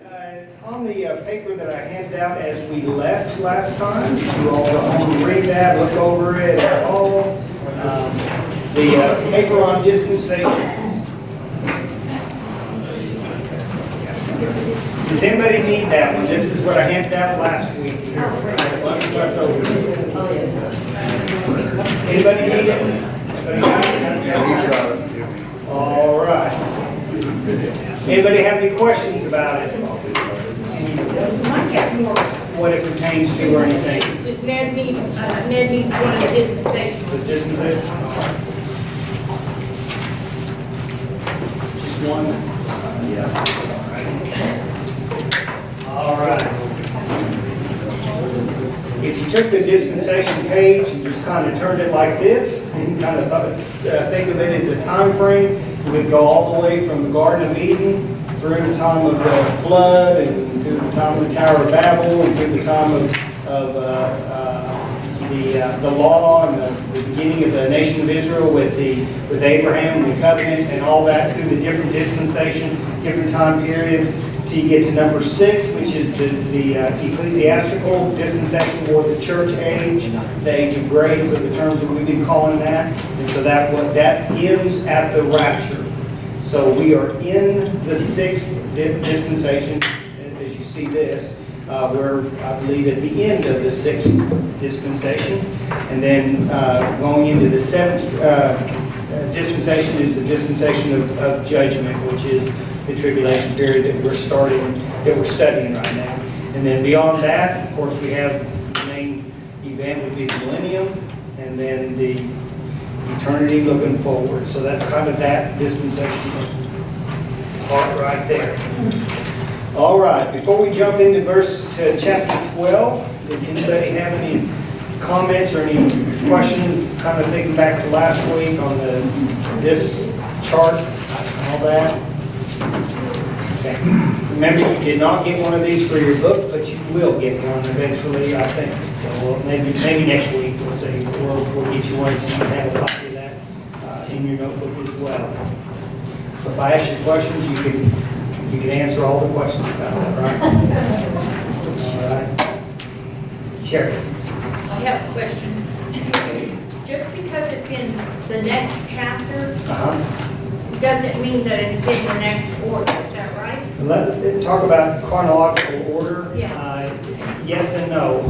On the paper that I handed out as we left last time, you all go home and read that, look over it at all. The paper on dispensations. Does anybody need that one? This is what I handed out last week. Anybody need it? Anybody got it? All right. Anybody have any questions about it? What it pertains to or anything? Does Ned needs one of the dispensations? The dispensation? Just one? Yeah. All right. If you took the dispensation page and just kind of turned it like this, and kind of think of it as a time frame, it would go all the way from the Garden of Eden through the time of the flood and to the time of the Tower of Babel and to the time of the law and the beginning of the nation of Israel with Abraham and the covenant and all that through the different dispensation, different time periods. Till you get to number 6, which is the ecclesiastical dispensation or the church age, the age of grace, are the terms that we've been calling that. And so that ends at the rapture. So we are in the 6th dispensation, as you see this. We're, I believe, at the end of the 6th dispensation. And then going into the 7th dispensation is the dispensation of judgment, which is the tribulation period that we're studying right now. And then beyond that, of course, we have the main event would be the millennium, and then the eternity looking forward. So that's kind of that dispensation part right there. All right, before we jump into chapter 12, did anybody have any comments or any questions, kind of thinking back to last week on this chart and all that? Okay. Remember, you did not get one of these for your book, but you will get one eventually, I think. So maybe next week, we'll see. We'll get you one so you can have a copy of that in your notebook as well. So if I ask you questions, you can answer all the questions about that, right? All right. Sherry. I have a question. Just because it's in the next chapter, doesn't mean that it's in the next order, is that right? Let's talk about chronological order. Yeah. Yes and no.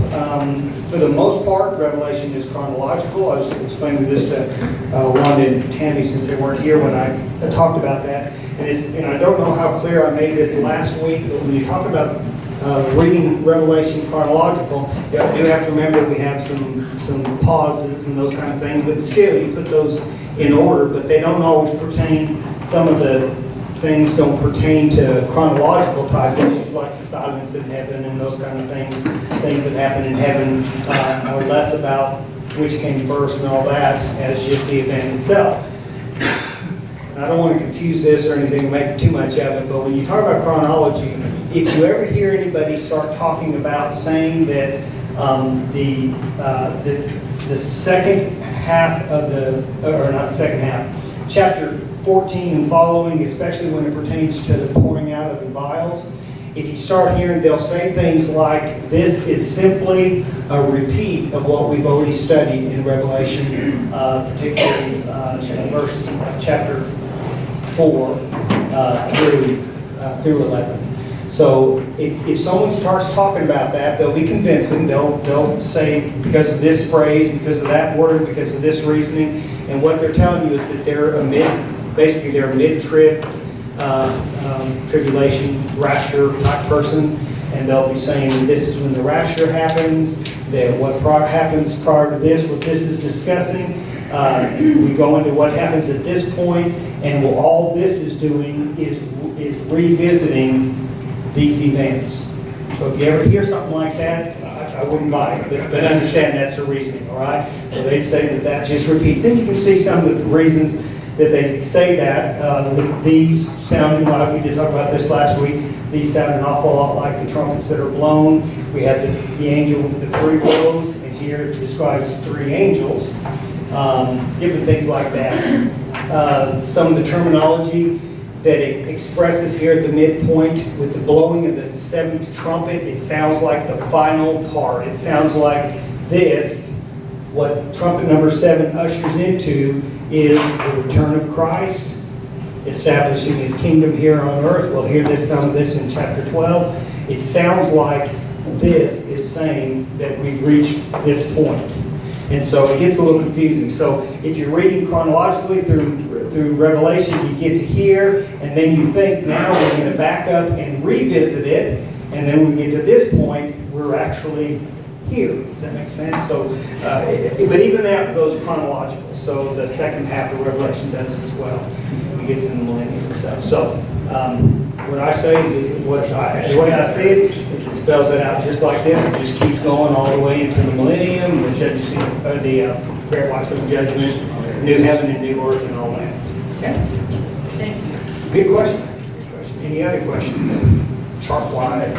For the most part, Revelation is chronological. I was explaining this to Wanda and Tammy since they weren't here when I talked about that. And I don't know how clear I made this last week, but when you talk about reading Revelation chronological, you do have to remember we have some pauses and those kind of things, but still you put those in order, but they don't always pertain, some of the things don't pertain to chronological type issues like the silence in heaven and those kind of things that happen in heaven are less about which came first and all that as just the event itself. And I don't want to confuse this or anything or make too much of it, but when you talk about chronology, if you ever hear anybody start talking about saying that the second half of or not second half, chapter 14 and following, especially when it pertains to the pouring out of the vials, if you start hearing, they'll say things like, this is simply a repeat of what we've already studied in Revelation, particularly chapter 4 through 11. So if someone starts talking about that, they'll be convincing. They'll say because of this phrase, because of that word, because of this reasoning, and what they're telling you is that they're basically they're a mid-trib tribulation rapture type person, and they'll be saying this is when the rapture happens. That what happens prior to this, what this is discussing. We go into what happens at this point, and what all this is doing is revisiting these events. So if you ever hear something like that, I wouldn't buy it, but understand that's the reasoning, all right? So they'd say that just repeats. Then you can see some of the reasons that they say that. These sounding like, we did talk about this last week, these sound an awful lot like the trumpets that are blown. We have the angel with the 3 woes, and here it describes 3 angels. Different things like that. Some of the terminology that it expresses here at the midpoint with the blowing of the seventh trumpet. It sounds like the final part. It sounds like this, what trumpet number 7 ushers into, is the return of Christ, establishing his kingdom here on earth. We'll hear some of this in chapter 12. It sounds like this is saying that we've reached this point. And so it gets a little confusing. So if you're reading chronologically through Revelation, you get to here, and then you think now we're going to back up and revisit it, and then when we get to this point, we're actually here. Does that make sense? So, but even that goes chronological. So the second half of Revelation does as well. It gets into the millennium and stuff. So what I say is, the way I see it, is it spells it out just like this. It just keeps going all the way into the millennium, the great white throne judgment, new heaven and new earth, and all that. Okay. Thank you. Good question. Good question. Any other questions? Chart-wise.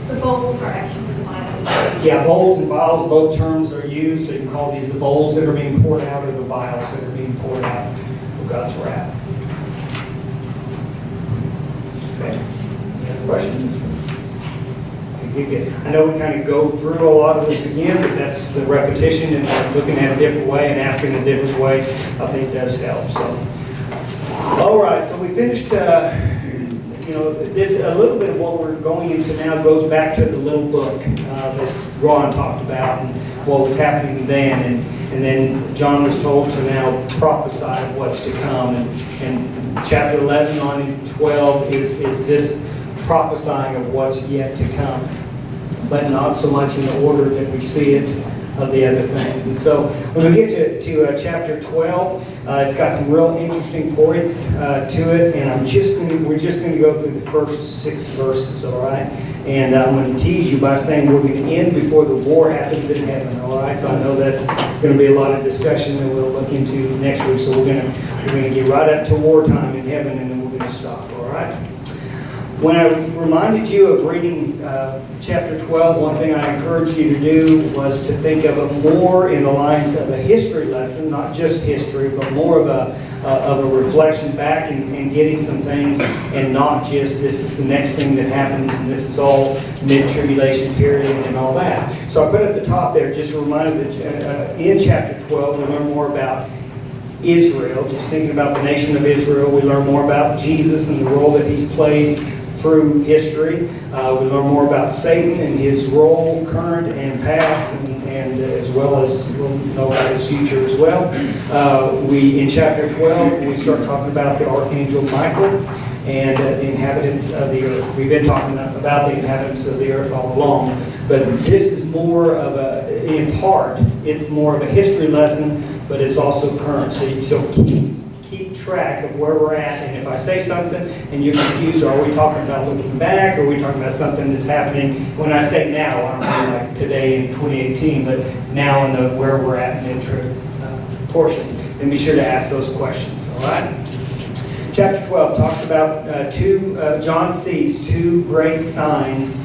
The bowls are actually the vials. Yeah, bowls and vials, both terms are used. So you can call these the bowls that are being poured out or the vials that are being poured out of God's wrath. Okay. Any other questions? I know we kind of go through a lot of this again, but that's the repetition and looking at a different way and asking a different way, I think does help. So, all right, so we finished, this, a little bit of what we're going into now goes back to the little book that Ron talked about and what was happening then. And then John was told to now prophesy what's to come. And chapter 11 on and 12 is this prophesying of what's yet to come, but not so much in the order that we see it of the other things. And so when we get to chapter 12, it's got some real interesting points to it, and we're just going to go through the first 6 verses, all right? And I'm going to tease you by saying we're going to end before the war happens in heaven, all right? So I know that's going to be a lot of discussion that we'll look into next week. So we're going to get right up to wartime in heaven, and then we're going to stop, all right? When I reminded you of reading chapter 12, one thing I encouraged you to do was to think of it more in the lines of a history lesson, not just history, but more of a reflection back and getting some things, and not just this is the next thing that happens and this is all mid-tribulation period and all that. So I put at the top there just a reminder that in chapter 12 we learn more about Israel, just thinking about the nation of Israel. We learn more about Jesus and the role that he's played through history. We learn more about Satan and his role, current and past, and as well as we'll know about his future as well. In chapter 12, we start talking about the Archangel Michael and the inhabitants of the earth. We've been talking about the inhabitants of the earth all along, but this is more of in part, it's more of a history lesson, but it's also current. So keep track of where we're at, and if I say something and you're confused, are we talking about looking back, or are we talking about something that's happening? When I say now, I don't mean like today in 2018, but now in the where we're at in the portion. And be sure to ask those questions, all right? Chapter 12 talks about John sees 2 great signs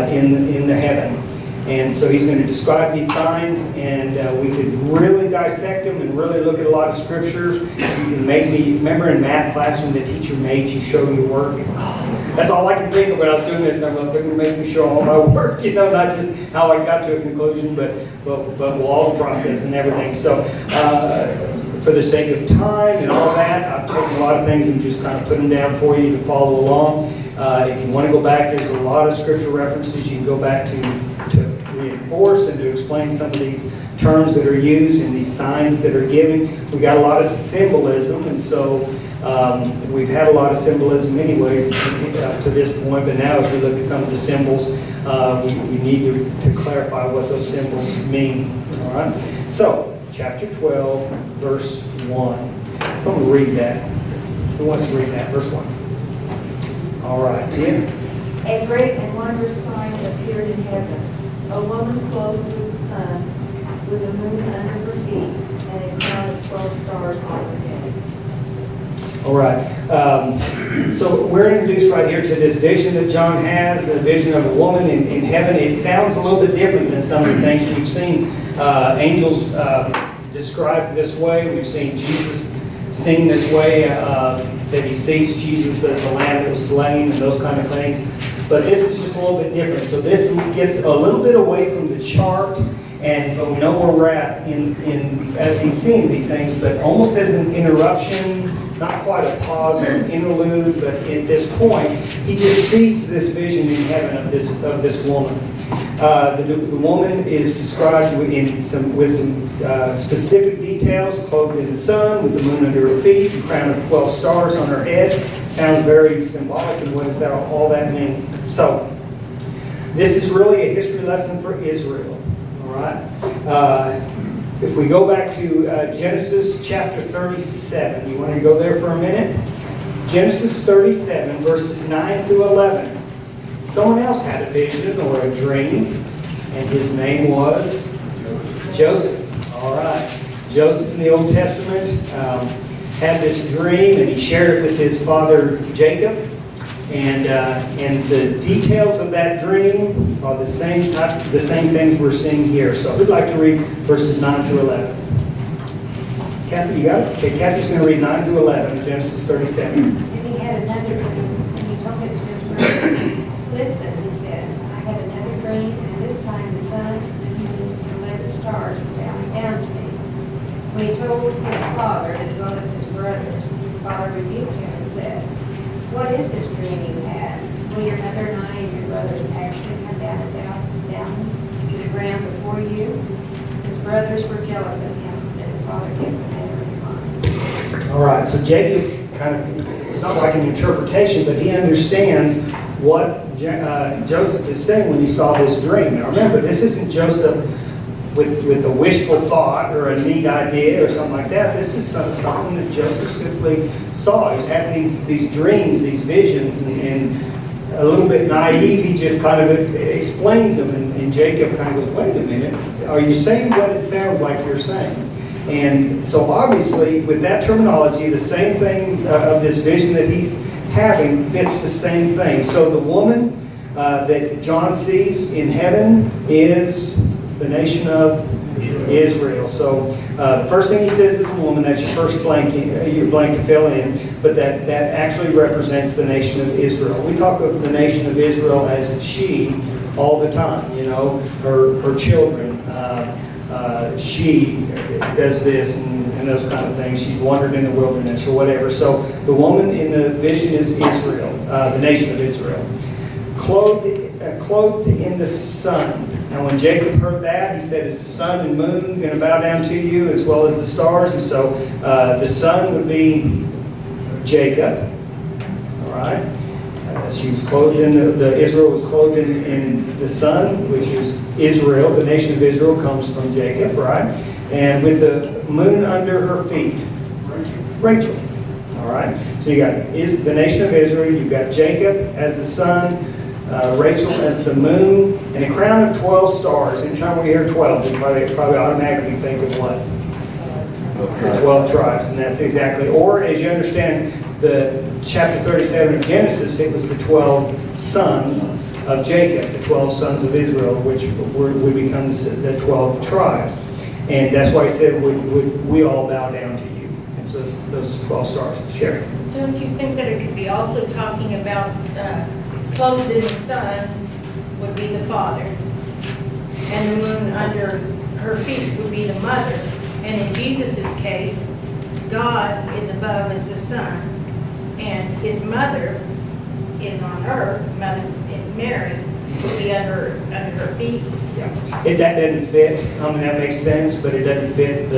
in the heaven. And so he's going to describe these signs, and we could really dissect them and really look at a lot of scriptures. You can remember in math class when the teacher made you show your work? That's all I could think of when I was doing this. I'm like, they're going to make me show all my work, not just how I got to a conclusion, but all the process and everything. So for the sake of time and all that, I've taken a lot of things and just kind of put them down for you to follow along. If you want to go back, there's a lot of scripture references you can go back to reinforce and to explain some of these terms that are used and these signs that are given. We got a lot of symbolism, and so we've had a lot of symbolism anyways up to this point, but now as we look at some of the symbols, we need to clarify what those symbols mean. All right? So, chapter 12, verse 1. Someone read that. Who wants to read that? Verse 1. All right, Tim. A great and wondrous sign appeared in heaven. A woman clothed with the sun, with the moon under her feet, and a crown of 12 stars on her head. All right. So we're introduced right here to this vision that John has, the vision of a woman in heaven. It sounds a little bit different than some of the things we've seen angels described this way. We've seen Jesus sing this way. that he sees Jesus as the lamb that was slain and those kind of things. But this is just a little bit different. So this gets a little bit away from the chart, but we know where we're at in as he's seeing these things, but almost as an interruption, not quite a pause or an interlude, but at this point, he just sees this vision in heaven of this woman. The woman is described with some specific details, clothed in the sun, with the moon under her feet, a crown of 12 stars on her head. Sounds very symbolic, and what does all that mean? So, this is really a history lesson for Israel. All right? If we go back to Genesis chapter 37, you want to go there for a minute? Genesis 37, verses 9 through 11. Someone else had a vision or a dream, and his name was Joseph. All right. Joseph in the Old Testament had this dream, and he shared it with his father Jacob. And the details of that dream are the same things we're seeing here. So who'd like to read verses 9 through 11? Kathy, you got it? Okay, Kathy's going to read 9 through 11, Genesis 37. And he had another dream, and he told it to his brother. Listen, he said, I had another dream, and this time the sun, the moon, and 11 stars were bowing down to me. When he told his father, as well as his brothers, his father rebuked him and said, what is this dream you had? Will your mother and I and your brothers actually come down and bow down to the ground before you? His brothers were jealous of him, that his father kept the matter in mind. All right, so Jacob it's not like an interpretation, but he understands what Joseph is saying when he saw this dream. Now remember, this isn't Joseph with a wishful thought or a neat idea or something like that. This is something that Joseph simply saw. He's having these dreams, these visions, and a little bit naive, he just kind of explains them. And Jacob kind of goes, wait a minute, are you saying what it sounds like you're saying? And so obviously, with that terminology, the same thing of this vision that he's having fits the same thing. So the woman that John sees in heaven is the nation of Israel. So the first thing he says is a woman. That's your first blank, your blank to fill in. But that actually represents the nation of Israel. We talk of the nation of Israel as she all the time. You know, her children. She does this and those kind of things. She's wandered in the wilderness or whatever. So the woman in the vision is Israel, the nation of Israel, clothed in the sun. Now, when Jacob heard that, he said, "Is the sun and moon going to bow down to you as well as the stars?" And so the sun would be Jacob. All right. She was clothed in Israel was clothed in the sun, which is Israel. The nation of Israel comes from Jacob, right? And with the moon under her feet, Rachel. All right. So you got the nation of Israel. You've got Jacob as the sun, Rachel as the moon, and a crown of 12 stars. Anytime we hear 12, we probably automatically think of what? The 12 tribes, and that's exactly. Or as you understand the chapter 37 of Genesis, it was the 12 sons of Jacob, the 12 sons of Israel, which would become the 12 tribes. And that's why he said, would we all bow down to you? And so those 12 stars. Sherry. Don't you think that it could be also talking about clothed in the sun would be the father, and the moon under her feet would be the mother, and in Jesus' case, God is above as the sun, and his mother is on earth, mother is Mary, would be under her feet. Yeah. That doesn't fit. I mean, that makes sense, but it doesn't fit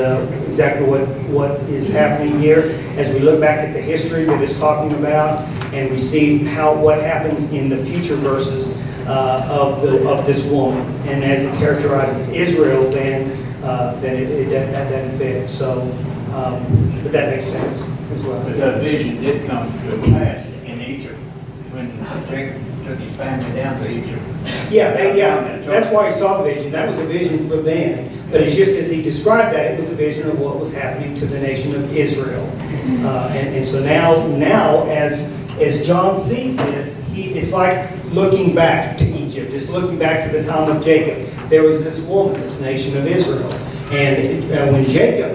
exactly what is happening here. As we look back at the history that it's talking about, and we see what happens in the future verses of this woman, and as it characterizes Israel, then that doesn't fit. So, but that makes sense as well. But that vision did come to pass in Egypt when Jacob took his family down to Egypt. Yeah, that's why he saw the vision. That was a vision for them. But it's just as he described that, it was a vision of what was happening to the nation of Israel. And so now as John sees this, it's like looking back to Egypt. It's looking back to the time of Jacob. There was this woman, this nation of Israel. And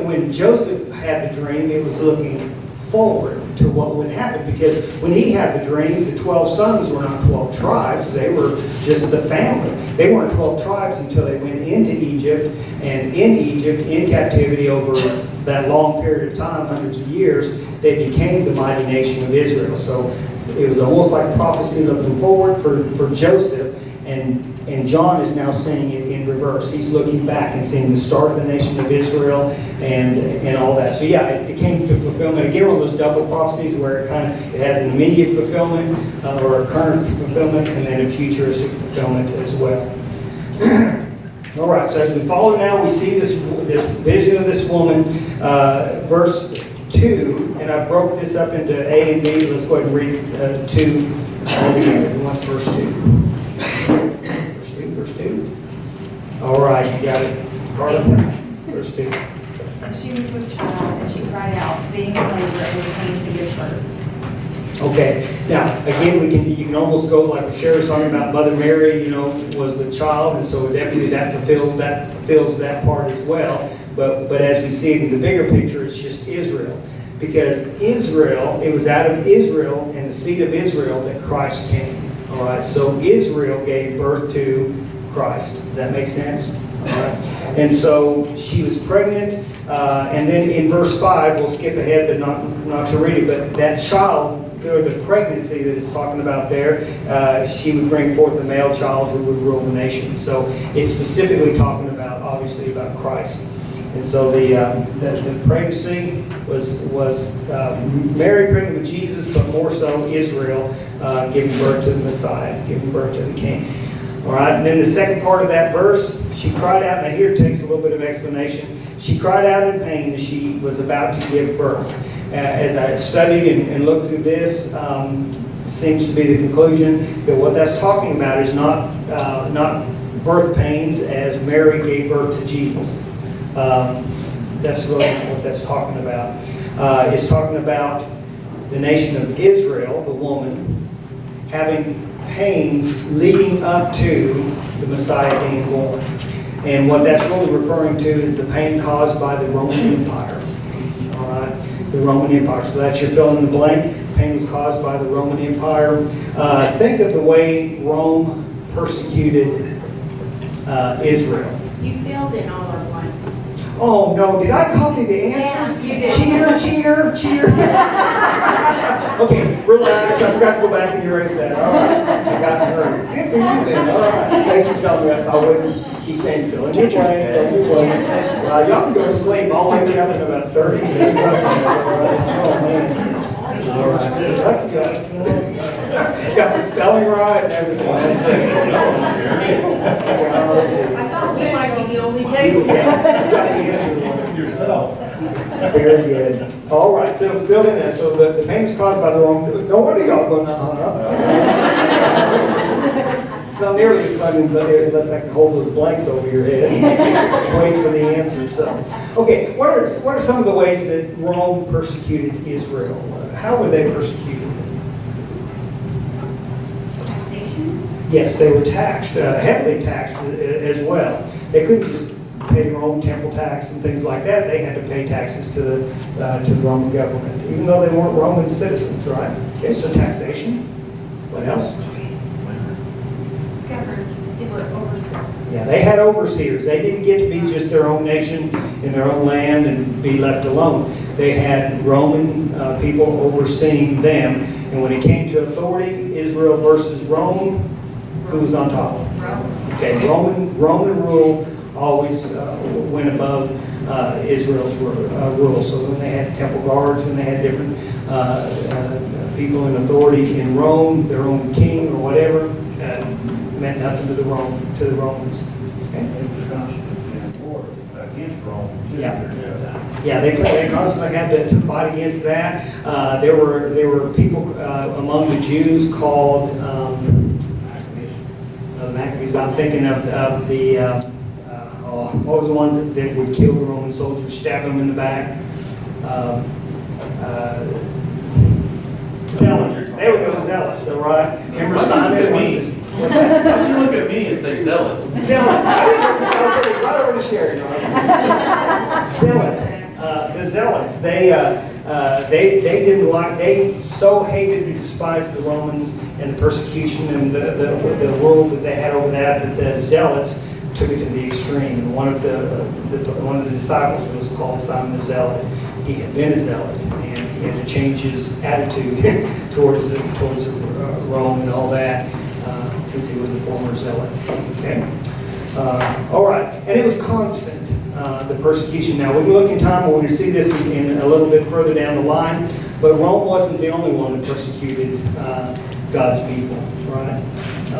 when Joseph had the dream, it was looking forward to what would happen, because when he had the dream, the 12 sons were not 12 tribes, they were just the family. They weren't 12 tribes until they went into Egypt, and in Egypt, in captivity over that long period of time, hundreds of years, they became the mighty nation of Israel. So it was almost like prophecy looking forward for Joseph, and John is now seeing it in reverse. He's looking back and seeing the start of the nation of Israel and all that. So yeah, it came to fulfillment. Again, one of those double prophecies where it has an immediate fulfillment or a current fulfillment, and then a futuristic fulfillment as well. All right, so as we follow now, we see this vision of this woman, verse 2, and I broke this up into A and B. Let's go ahead and read 2 all together. Who wants verse 2? Verse 2. All right, you got it. Carter, verse 2. And she was with child, and she cried out, being in labor, and was coming to give birth. Okay, now, again, you can almost go like Sherry was talking about Mother Mary, was the child, and so definitely that fulfills that part as well. But as we see it in the bigger picture, it's just Israel. Because Israel, it was out of Israel and the seed of Israel that Christ came. All right, so Israel gave birth to Christ. Does that make sense? All right. And so she was pregnant, and then in verse 5, we'll skip ahead, but not to read it, but that child, or the pregnancy that it's talking about there, she would bring forth a male child who would rule the nation. So it's specifically talking about, obviously, about Christ. And so the pregnancy was Mary pregnant with Jesus, but more so Israel giving birth to the Messiah, giving birth to the King. All right, and then the second part of that verse, she cried out. Now here it takes a little bit of explanation. She cried out in pain as she was about to give birth. As I studied and looked through this, seems to be the conclusion that what that's talking about is not birth pains as Mary gave birth to Jesus. That's really what that's talking about. It's talking about the nation of Israel, the woman, having pains leading up to the Messiah being born. And what that's really referring to is the pain caused by the Roman Empire. All right, the Roman Empire. So that's your fill in the blank. Pain was caused by the Roman Empire. Think of the way Rome persecuted Israel. You filled in all our blanks. Oh, no, did I copy the answers? Yeah, you did. Cheater. Okay, relax, I forgot to go back and erase that. All right, I got hurt. Good for you then, all right. Thanks for telling me that, so I wouldn't keep saying fill in your blank. Y'all can go to sleep, I'll wake up in about 30 minutes. Oh, man. All right. Got the spelling right and everything. That's good. I thought we might be the only table. Yourself. Very good. All right, so fill in that. So the pain was caused by the wrong. No wonder y'all going hung up. It's not nearly as fun unless I can hold those blanks over your head. Wait for the answer. So, okay, what are some of the ways that Rome persecuted Israel? How were they persecuted? Taxation? Yes, they were taxed, heavily taxed as well. They couldn't just pay their own temple tax and things like that. They had to pay taxes to the Roman government, even though they weren't Roman citizens, right? Okay, so taxation. What else? Governed, they were overseas. Yeah, they had overseers. They didn't get to be just their own nation in their own land and be left alone. They had Roman people overseeing them. And when it came to authority, Israel versus Rome, who was on top? Okay, Roman rule always went above Israel's rule. So when they had temple guards, when they had different people in authority in Rome, their own king or whatever, meant nothing to the Romans. Okay? Against Rome. Yeah, they constantly had to fight against that. There were people among the Jews called Maccabees. I'm thinking of the what was the ones that would kill the Roman soldiers, stab them in the back? Zealots. There we go, zealots. All right. Remember Simon? What's that? Why'd you look at me and say zealots? Zealots. I said it right over to Sherry. Zealots. The zealots. they so hated and despised the Romans and the persecution and the rule that they had over that the Zealots took it to the extreme. And one of the disciples was called Simon the Zealot. He had been a zealot, and he had to change his attitude towards Rome and all that, since he was a former zealot. Okay. All right, and it was constant, the persecution. Now, we can look in time, we're going to see this in a little bit further down the line, but Rome wasn't the only one that persecuted God's people, right?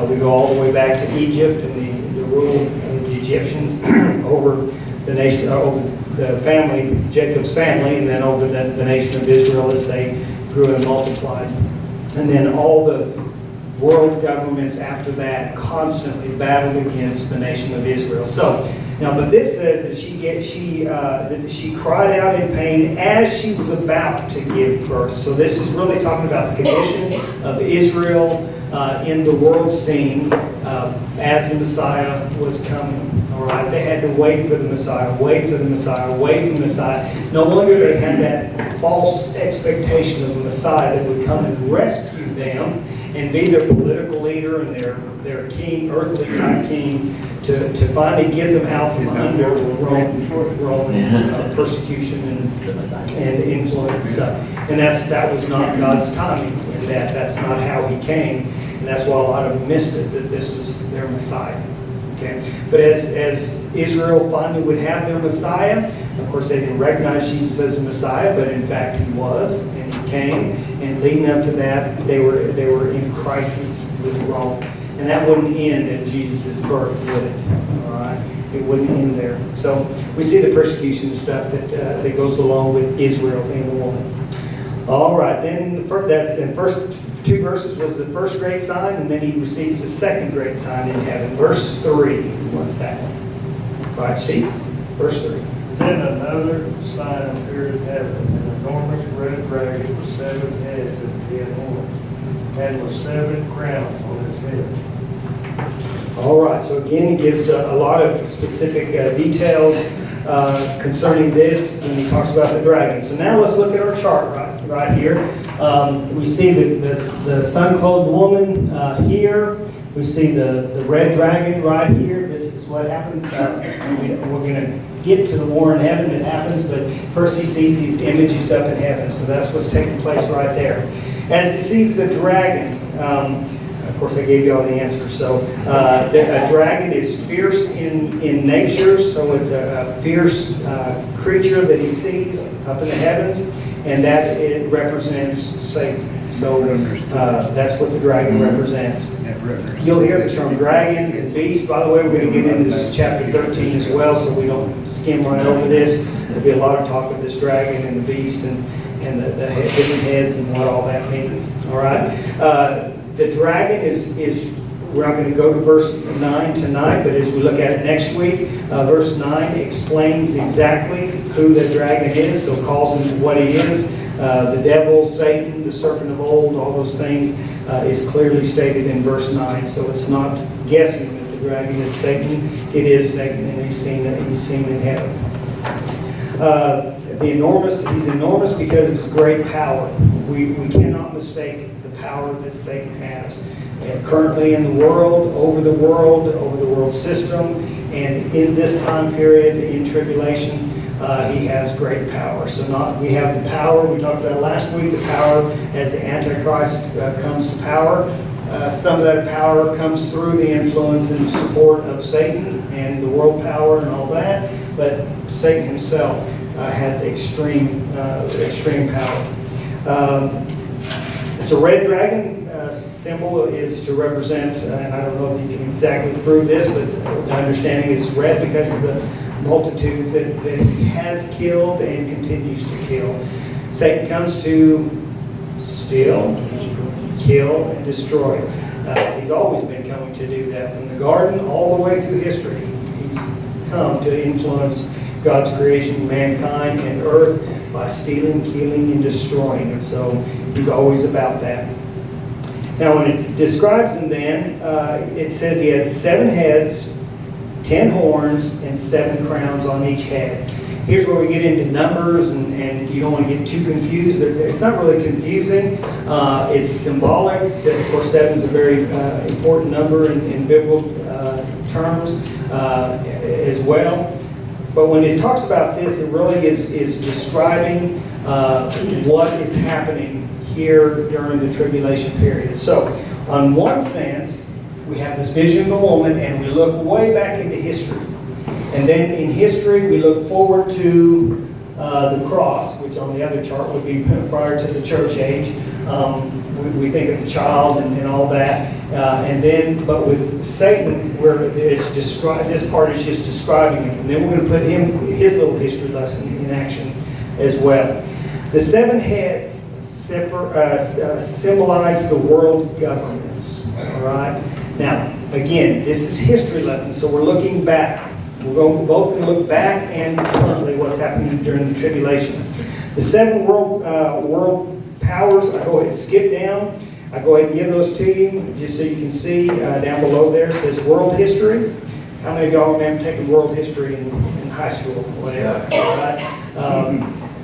We go all the way back to Egypt and the rule of the Egyptians over the nation, over the family, Jacob's family, and then over the nation of Israel as they grew and multiplied. And then all the world governments after that constantly battled against the nation of Israel. So, now, but this says that she cried out in pain as she was about to give birth. So this is really talking about the condition of Israel in the world scene as the Messiah was coming. All right, they had to wait for the Messiah, wait for the Messiah, wait for the Messiah. No wonder they had that false expectation of the Messiah that would come and rescue them and be their political leader and their king, earthly type king, to finally get them out from under Roman persecution and influence and stuff. And that was not God's timing, and that's not how he came. And that's why a lot of them missed it, that this was their Messiah. Okay? But as Israel finally would have their Messiah, of course they didn't recognize Jesus as a Messiah, but in fact he was, and he came. And leading up to that, they were in crisis with Rome. And that wouldn't end at Jesus' birth, would it? All right? It wouldn't end there. So we see the persecution and stuff that goes along with Israel being a woman. All right, then the first two verses was the first great sign, and then he receives the second great sign in heaven. Verse 3, what's that one? Right, Steve? Verse 3. Then another sign appeared in heaven, an enormous red dragon with 7 heads and 10 horns, and with 7 crowns on his head. All right, so again, he gives a lot of specific details concerning this when he talks about the dragon. So now let's look at our chart right here. We see the sun-clothed woman here. We see the red dragon right here. This is what happened. We're going to get to the war in heaven that happens, but first he sees these images up in heaven. So that's what's taking place right there. As he sees the dragon, of course I gave you all the answers. So a dragon is fierce in nature, so it's a fierce creature that he sees up in the heavens, and that it represents Satan. So that's what the dragon represents. You'll hear the term dragons and beasts. By the way, we're going to get into this chapter 13 as well, so we don't skim right over this. There'll be a lot of talk of this dragon and the beast and the different heads and what all that means. All right. The dragon is we're not going to go to verse 9 tonight, but as we look at it next week, verse 9 explains exactly who the dragon is, so calls him what he is. The devil, Satan, the serpent of old, all those things is clearly stated in verse 9. So it's not guessing that the dragon is Satan. It is Satan, and he's seen in heaven. He's enormous because of his great power. We cannot mistake the power that Satan has. And currently in the world, over the world system, and in this time period, in tribulation, he has great power. So we have the power, we talked about last week, the power as the Antichrist comes to power. Some of that power comes through the influence and support of Satan and the world power and all that, but Satan himself has extreme power. It's a red dragon. Symbol is to represent, and I don't know if you can exactly prove this, but the understanding is red because of the multitudes that he has killed and continues to kill. Satan comes to steal, kill, and destroy. He's always been coming to do that from the garden all the way through history. He's come to influence God's creation, mankind, and earth by stealing, killing, and destroying. And so he's always about that. Now, when it describes him then, it says he has 7 heads, 10 horns, and 7 crowns on each head. Here's where we get into numbers, and you don't want to get too confused. It's not really confusing. It's symbolic. Of course, 7 is a very important number in biblical terms as well. But when it talks about this, it really is describing what is happening here during the tribulation period. So, on one sense, we have this vision of a woman, and we look way back into history. And then in history, we look forward to the cross, which on the other chart would be prior to the church age. We think of the child and all that. And then, but with Satan, where it's described, this part is just describing him. And then we're going to put his little history lesson in action as well. The 7 heads symbolize the world governments. All right. Now, again, this is history lesson, so we're looking back. We're both going to look back and currently what's happening during the tribulation. The 7 world powers, I go ahead and skip down. I go ahead and give those to you just so you can see down below there. It says world history. How many of y'all remember taking world history in high school? Whatever. Right?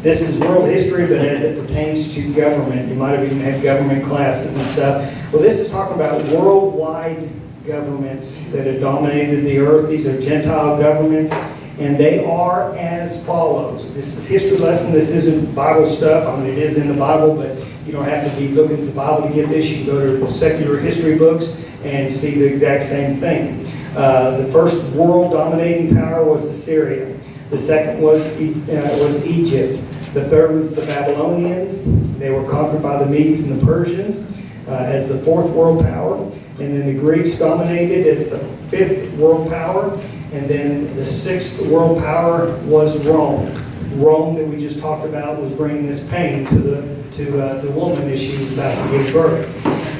This is world history, but as it pertains to government. You might have even had government classes and stuff. Well, this is talking about worldwide governments that have dominated the earth. These are Gentile governments, and they are as follows. This is history lesson. This isn't Bible stuff. I mean, it is in the Bible, but you don't have to be looking at the Bible to get this. You can go to the secular history books and see the exact same thing. The first world dominating power was Assyria. The second was Egypt. The third was the Babylonians. They were conquered by the Medes and the Persians as the fourth world power. And then the Greeks dominated as the 5th world power. And then the 6th world power was Rome. Rome, that we just talked about, was bringing this pain to the woman as she was about to give birth.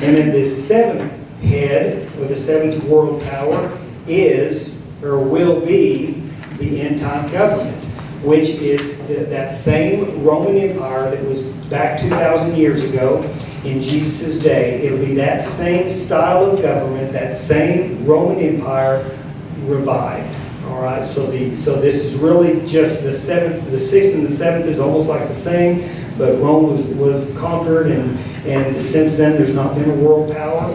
And then the 7th head, or the 7th world power, is, or will be, the end-time government, which is that same Roman Empire that was back 2,000 years ago. In Jesus' day, it'll be that same style of government, that same Roman Empire revived. All right, so this is really just the 7th, the 6th and the 7th is almost like the same, but Rome was conquered, and since then there's not been a world power.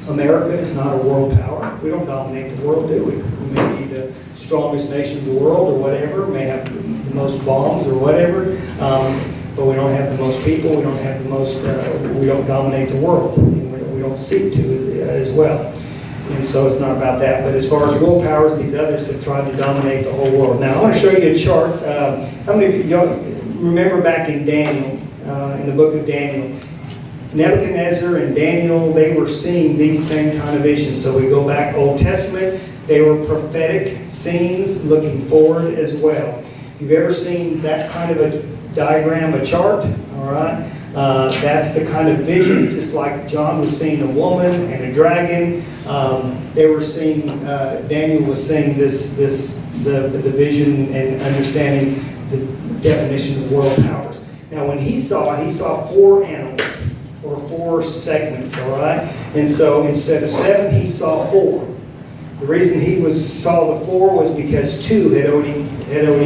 America is not a world power. We don't dominate the world, do we? We may be the strongest nation in the world or whatever, may have the most bombs or whatever. But we don't have the most people, we don't have the most, we don't dominate the world. We don't seek to as well. And so it's not about that. But as far as world powers, these others have tried to dominate the whole world. Now I want to show you a chart. How many of y'all remember back in Daniel, in the book of Daniel, Nebuchadnezzar and Daniel, they were seeing these same kind of visions. So we go back Old Testament, they were prophetic scenes looking forward as well. You've ever seen that kind of a diagram, a chart? All right. That's the kind of vision, just like John was seeing a woman and a dragon. They were seeing, Daniel was seeing the vision and understanding the definition of world powers. Now, when he saw 4 animals, or 4 segments, all right? And so instead of 7, he saw 4. The reason he saw the 4 was because 2 had already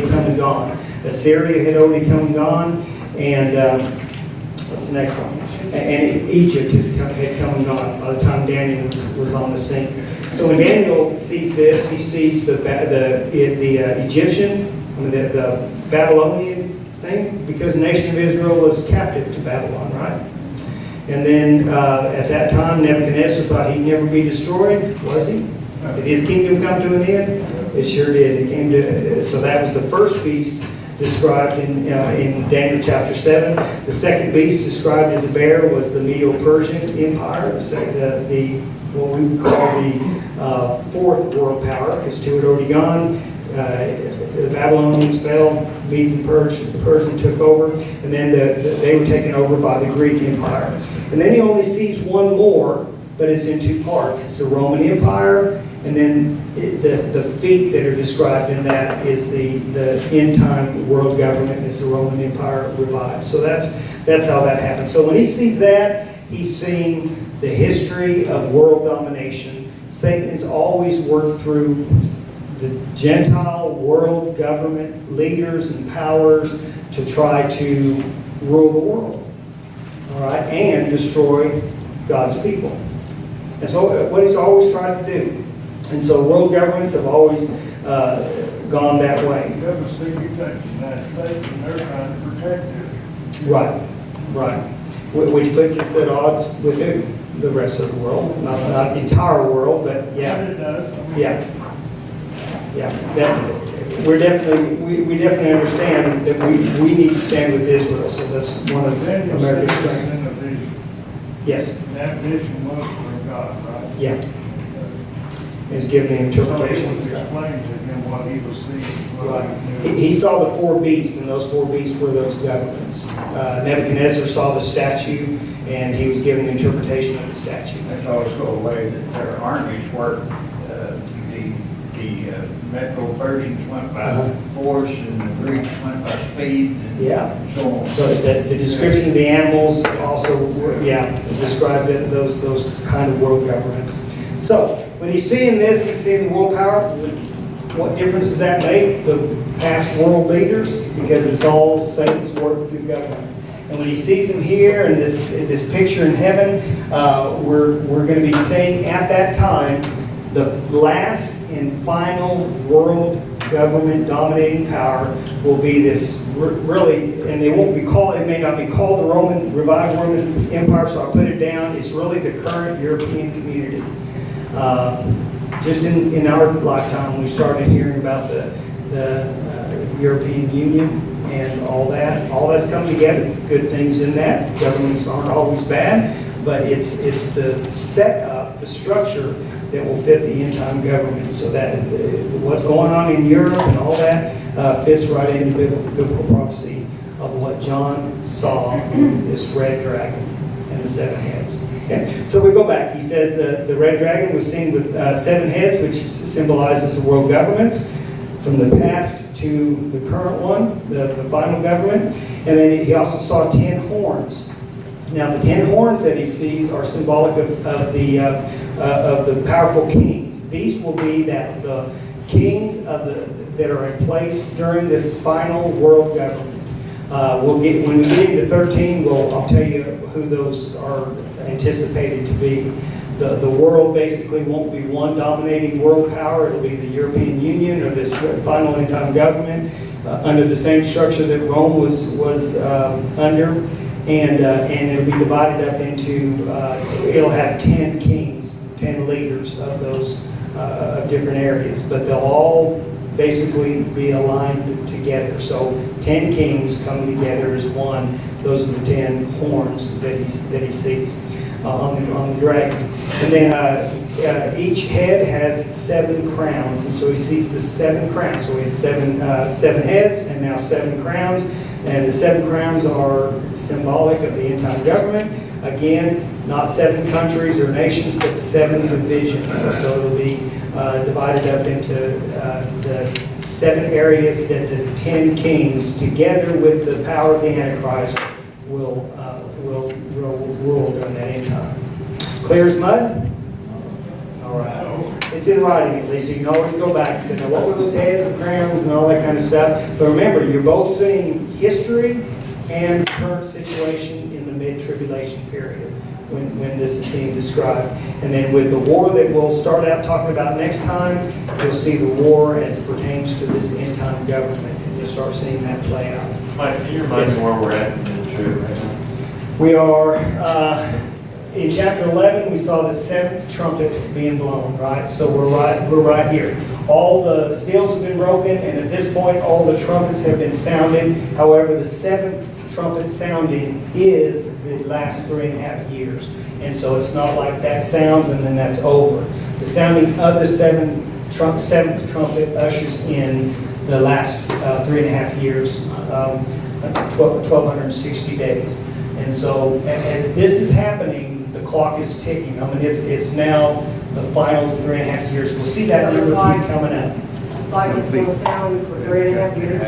come and gone. Assyria had already come and gone, and what's the next one? And Egypt had come and gone by the time Daniel was on the scene. So when Daniel sees this, he sees the Egyptian, the Babylonian thing, because the nation of Israel was captive to Babylon, right? And then at that time, Nebuchadnezzar thought he'd never be destroyed, was he? Did his kingdom come to an end? It sure did. It came to. So that was the first beast described in Daniel chapter 7. The second beast described as a bear was the Medo-Persian Empire, what we would call the 4th world power, because 2 had already gone. The Babylonians fell, Medes and Persians took over, and then they were taken over by the Greek Empire. And then he only sees one more, but it's in 2 parts. It's the Roman Empire, and then the feet that are described in that is the end-time world government, is the Roman Empire revived. So that's how that happens. So when he sees that, he's seeing the history of world domination. Satan has always worked through the Gentile world government leaders and powers to try to rule the world, all right, and destroy God's people. And so what he's always tried to do. And so world governments have always gone that way. You ever see you take the United States and they're trying to protect it. Right, right. Which puts us at odds with who? The rest of the world, not the entire world, but Yeah, yeah, it does. I mean, yeah. Yeah, that, we definitely understand that we need to stand with Israel, so that's one of Daniel America's said strengths. in the vision, Yes, and that vision was from God, right? yeah. Is giving the So he interpretation. was explaining to him what he was seeing. what Right. he knew. He saw the four beasts, and those four beasts were those governments. Nebuchadnezzar saw the statue, and he was given the interpretation of the statue. That's also a way that their armies work. The Medo-Persians went by Uh-huh. force, and the Greeks went by speed, and Yeah. so on. So the description of the animals also, yeah, described those kind of world governments. So when he's seeing this, he's seeing the world power. What difference does that make? The past world leaders, because it's all Satan's work through government. And when he sees them here in this picture in heaven, we're going to be seeing at that time the last and final world government dominating power will be this really, and they won't be called, it may not be called the revived Roman Empire, so I'll put it down. It's really the current European community. Just in our lifetime, we started hearing about the European Union and all that. All that's come together. Good things in that. Governments aren't always bad, but it's the setup, the structure that will fit the end time government. So that what's going on in Europe and all that fits right into biblical prophecy of what John saw, this red dragon and the seven heads. Okay, so we go back. He says the red dragon was seen with 7 heads, which symbolizes the world governments from the past to the current one, the final government. And then he also saw 10 horns. Now the 10 horns that he sees are symbolic of the powerful kings. These will be the kings that are in place during this final world government. When we get into 13, I'll tell you who those are anticipated to be. The world basically won't be one dominating world power. It'll be the European Union or this final end time government under the same structure that Rome was under, and it'll be divided up into. It'll have 10 kings, 10 leaders of those of different areas, but they'll all basically be aligned together. So 10 kings coming together as one. Those are the 10 horns that he sees on the dragon. And then each head has 7 crowns, and so he sees the 7 crowns. So we had seven heads, and now 7 crowns. And the 7 crowns are symbolic of the end time government. Again, not 7 countries or nations, but 7 divisions. So it'll be divided up into the 7 areas that the 10 kings, together with the power of the Antichrist, will rule during that end time. Clear as mud? All right. It's in writing at least, so you can always go back and say, now what were those heads and crowns and all that kind of stuff? But remember, you're both seeing history and current situation in the mid-tribulation period when this is being described. And then with the war that we'll start out talking about next time, you'll see the war as it pertains to this end time government, and you'll start seeing that play out. Mike, can you remind me where we're at in the trip right now? We are in chapter 11. We saw the 7th trumpet being blown. Right, so we're right here. All the seals have been broken, and at this point, all the trumpets have been sounded. However, the 7th trumpet sounding is the last 3.5 years, and so it's not like that sounds and then that's over. The sounding of the 7th trumpet ushers in the last 3.5 years, 1,260 days. And so as this is happening, the clock is ticking. I mean, it's now the final 3.5 years. We'll see that number keep coming up. It's like it's going to sound for 3.5 years.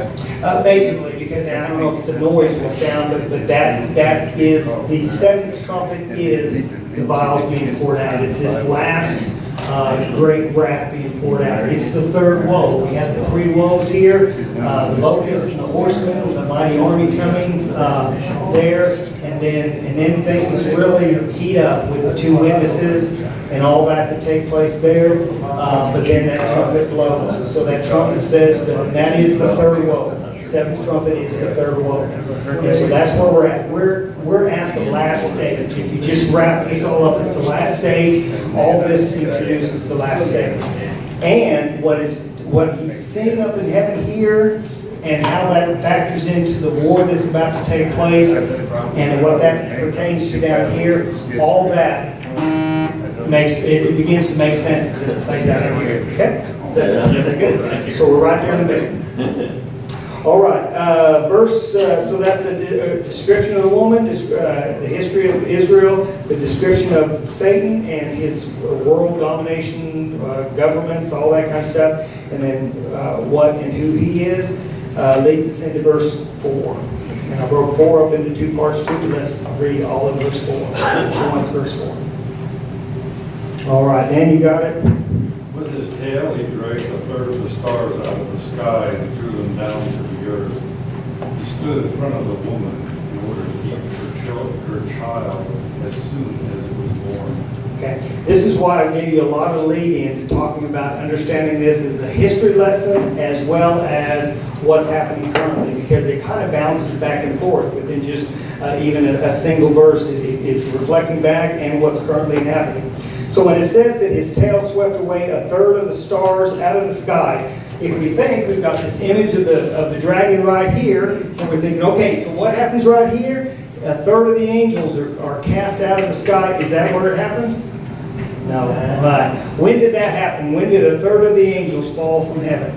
Basically, because I don't know if the noise will sound, but that is, the 7th trumpet is the vials being poured out. It's this last great wrath being poured out. It's the third woe. We have the three woes here, the locusts and the horsemen, the mighty army coming there, and then things really heat up with the two witnesses and all that take place there. But then that trumpet blows. So that trumpet says that is the third woe. Seventh trumpet is the third woe. And so that's where we're at. We're at the last stage. If you just wrap this all up, it's the last stage. All this introduces the last stage. And what he's seeing up in heaven here, and how that factors into the war that's about to take place, and what that pertains to down here, all that it begins to make sense as it plays out here. Okay? Good. So we're right there in the middle. All right, so that's a description of the woman, the history of Israel, the description of Satan and his world domination, governments, all that kind of stuff, and then what and who he is, leads us into verse 4. And I broke 4 up into 2 parts too, but let's read all of verse 4. Once verse 4. All right, Dan, you got it? With his tail, he dragged a third of the stars out of the sky and threw them down to the earth. He stood in front of the woman in order to keep her child as soon as it was born. Okay, this is why I gave you a lot of lead in to talking about understanding this as a history lesson as well as what's happening currently, because it kind of bounces back and forth within just even a single verse. It's reflecting back and what's currently happening. So when it says that his tail swept away a third of the stars out of the sky, if we think we've got this image of the dragon right here, and we're thinking, okay, so what happens right here? A third of the angels are cast out of the sky. Is that where it happens? No. Right. When did that happen? When did a third of the angels fall from heaven?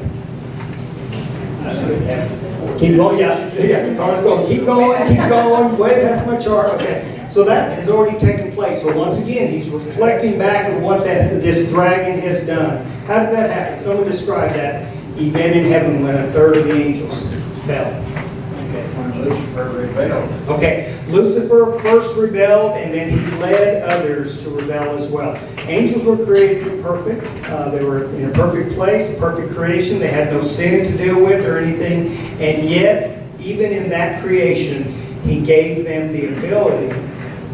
Keep going. Yeah. Car's going. Keep going. Way past my chart. Okay. So that has already taken place. So once again, he's reflecting back on what this dragon has done. How did that happen? Someone describe that event in heaven when a third of the angels fell. When Lucifer rebelled. Okay, Lucifer first rebelled, and then he led others to rebel as well. Angels were created perfect. They were in a perfect place, perfect creation. They had no sin to deal with or anything. And yet, even in that creation, he gave them the ability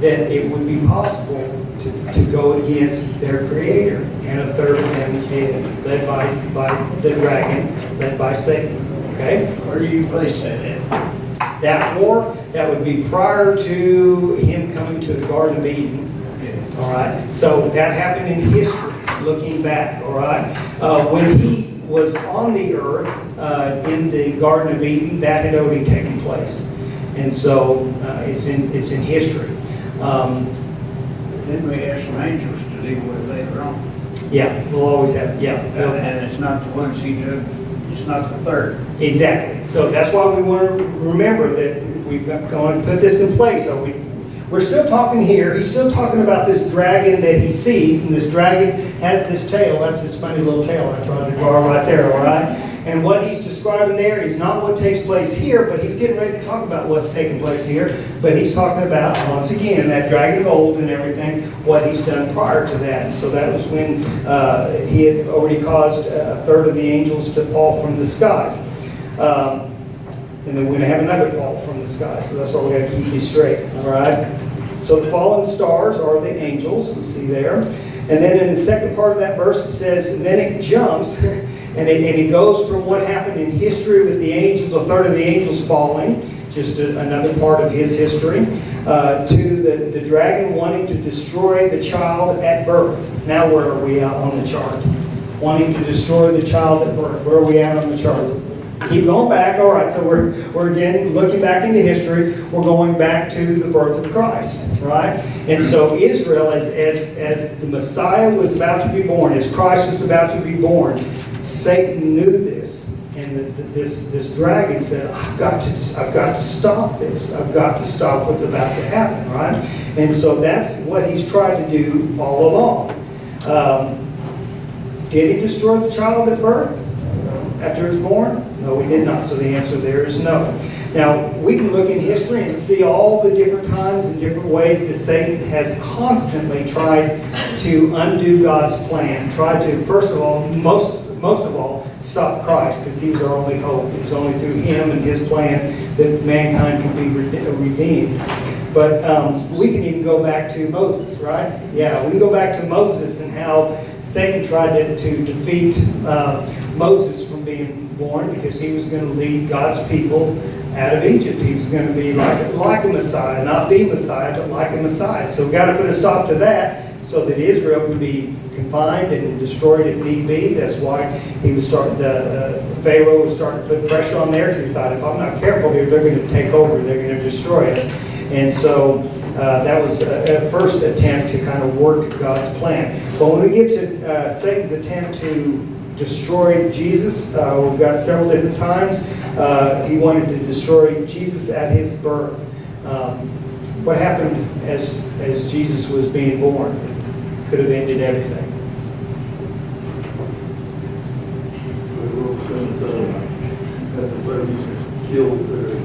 that it would be possible to go against their creator. And a third of them did, led by the dragon, led by Satan. Okay? Where do you place that at? That war, that would be prior to him coming to the Garden of Eden. All right? So that happened in history, looking back. All right? When he was on the earth in the Garden of Eden, that had already taken place. And so it's in history. Then we have some angels to deal with later on. Yeah, we'll always have, yeah. And it's not the ones he took, it's not the third. Exactly. So that's why we want to remember that we've going to put this in place. So we're still talking here. He's still talking about this dragon that he sees, and this dragon has this tail. That's this funny little tail I tried to draw right there, all right? And what he's describing there is not what takes place here, but he's getting ready to talk about what's taking place here. But he's talking about, once again, that dragon of old and everything, what he's done prior to that. So that was when he had already caused a third of the angels to fall from the sky. And then we're going to have another fall from the sky. So that's why we got to keep you straight, all right? So the fallen stars are the angels, we see there. And then in the second part of that verse it says, and then it jumps, and it goes from what happened in history with the angels, a third of the angels falling, just another part of his history, to the dragon wanting to destroy the child at birth. Now where are we out on the chart? Wanting to destroy the child at birth. Where are we at on the chart? Keep going back. All right, so we're again looking back into history. We're going back to the birth of Christ, right? And so Israel, as the Messiah was about to be born, as Christ was about to be born, Satan knew this, and this dragon said, "I've got to stop this. I've got to stop what's about to happen." Right? And so that's what he's tried to do all along. Did he destroy the child at birth after he was born? No, he did not. So the answer there is no. Now, we can look in history and see all the different times and different ways that Satan has constantly tried to undo God's plan, tried to, first of all, most of all, stop Christ, because he was our only hope. It was only through him and his plan that mankind could be redeemed. But we can even go back to Moses, right? Yeah, we can go back to Moses and how Satan tried to defeat Moses from being born, because he was going to lead God's people out of Egypt. He was going to be like a Messiah, not the Messiah, but like a Messiah. So we've got to put a stop to that so that Israel would be confined and destroyed if need be. That's why he was starting, Pharaoh was starting to put pressure on there, because he thought, if I'm not careful here, they're going to take over, they're going to destroy us. And so that was a first attempt to kind of work God's plan. But when we get to Satan's attempt to destroy Jesus, we've got several different times. He wanted to destroy Jesus at his birth. What happened as Jesus was being born? Could have ended everything.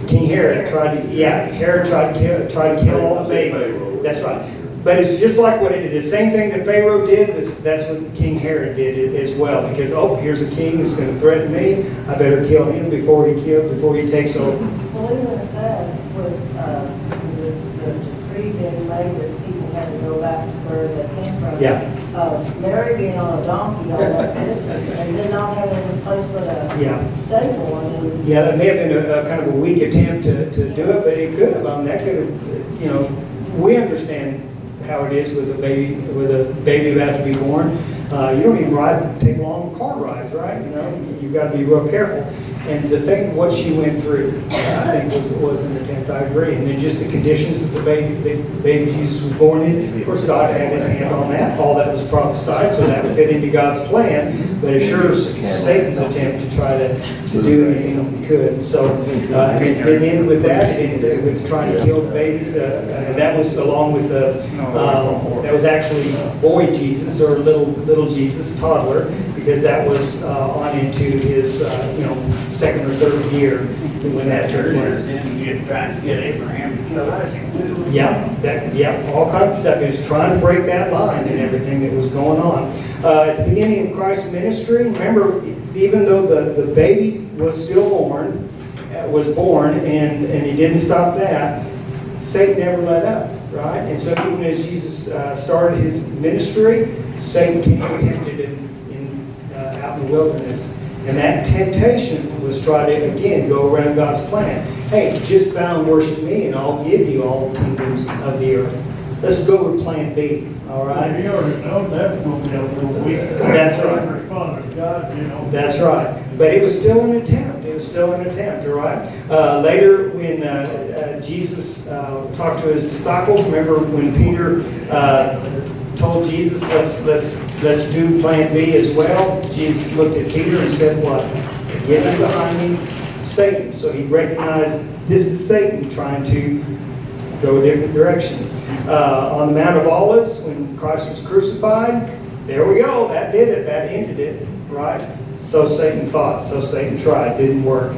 King Herod tried to, Herod tried to kill all the babies. That's right. But it's just like what it did. The same thing that Pharaoh did, that's what King Herod did as well. Because, here's a king who's going to threaten me. I better kill him before he takes over. Believe it or not, with the decree being made that people had to go back to where they came from. Yeah. Mary being on a donkey all that distance and then not having any place but a stable. Yeah, it may have been a kind of a weak attempt to do it, but it could have. That could have, we understand how it is with a baby about to be born. You don't even take long car rides, right? You've got to be real careful. And the thing, what she went through, I think was an attempt. I agree. And then just the conditions that the baby Jesus was born in. Of course, God had his hand on that. All that was prophesied, so that would fit into God's plan. But it sure is Satan's attempt to try to do anything he could. So it didn't end with that. It ended with trying to kill the babies. And that was along with that was actually boy Jesus, or little Jesus, toddler, because that was on into his second or third year when that took place. Trying to get Abraham to kill Isaac. Yeah, all kinds of stuff. He was trying to break that line and everything that was going on. At the beginning of Christ's ministry, remember, even though the baby was still born, and he didn't stop that, Satan never let up, right? And so even as Jesus started his ministry, Satan came and tempted him out in the wilderness. And that temptation was try to, again, go around God's plan. Hey, just bow and worship me, and I'll give you all the kingdoms of the earth. Let's go with plan B, all right? You already know that's going to be a little weak. That's right. Respond to God, That's right. But it was still an attempt. All right? Later, when Jesus talked to his disciples, remember when Peter told Jesus, let's do plan B as well. Jesus looked at Peter and said, what? Get thee behind me, Satan. So he recognized this is Satan trying to go a different direction. On the Mount of Olives, when Christ was crucified, there we go. That did it. That ended it. Right? So Satan thought. So Satan tried. Didn't work.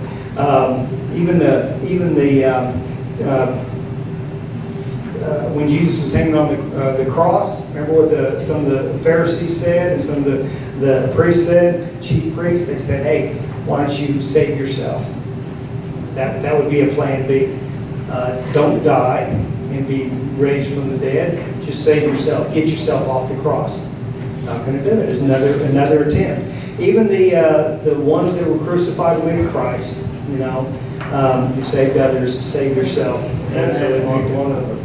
When Jesus was hanging on the cross, remember what some of the Pharisees said and some of the priests said, chief priests, they said, hey, why don't you save yourself? That would be a plan B. Don't die and be raised from the dead. Just save yourself. Get yourself off the cross. Not going to do it. It's another attempt. Even the ones that were crucified with Christ, you saved others, save yourself. And that's one of the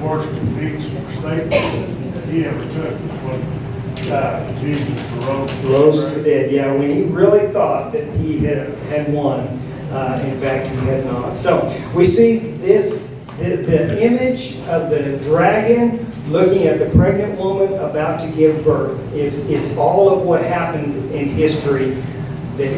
worst defeats for Satan that he ever took was when Jesus Rose from the dead. Yeah, when he really thought that he had won, in fact, he had not. So we see the image of the dragon looking at the pregnant woman about to give birth. It's all of what happened in history that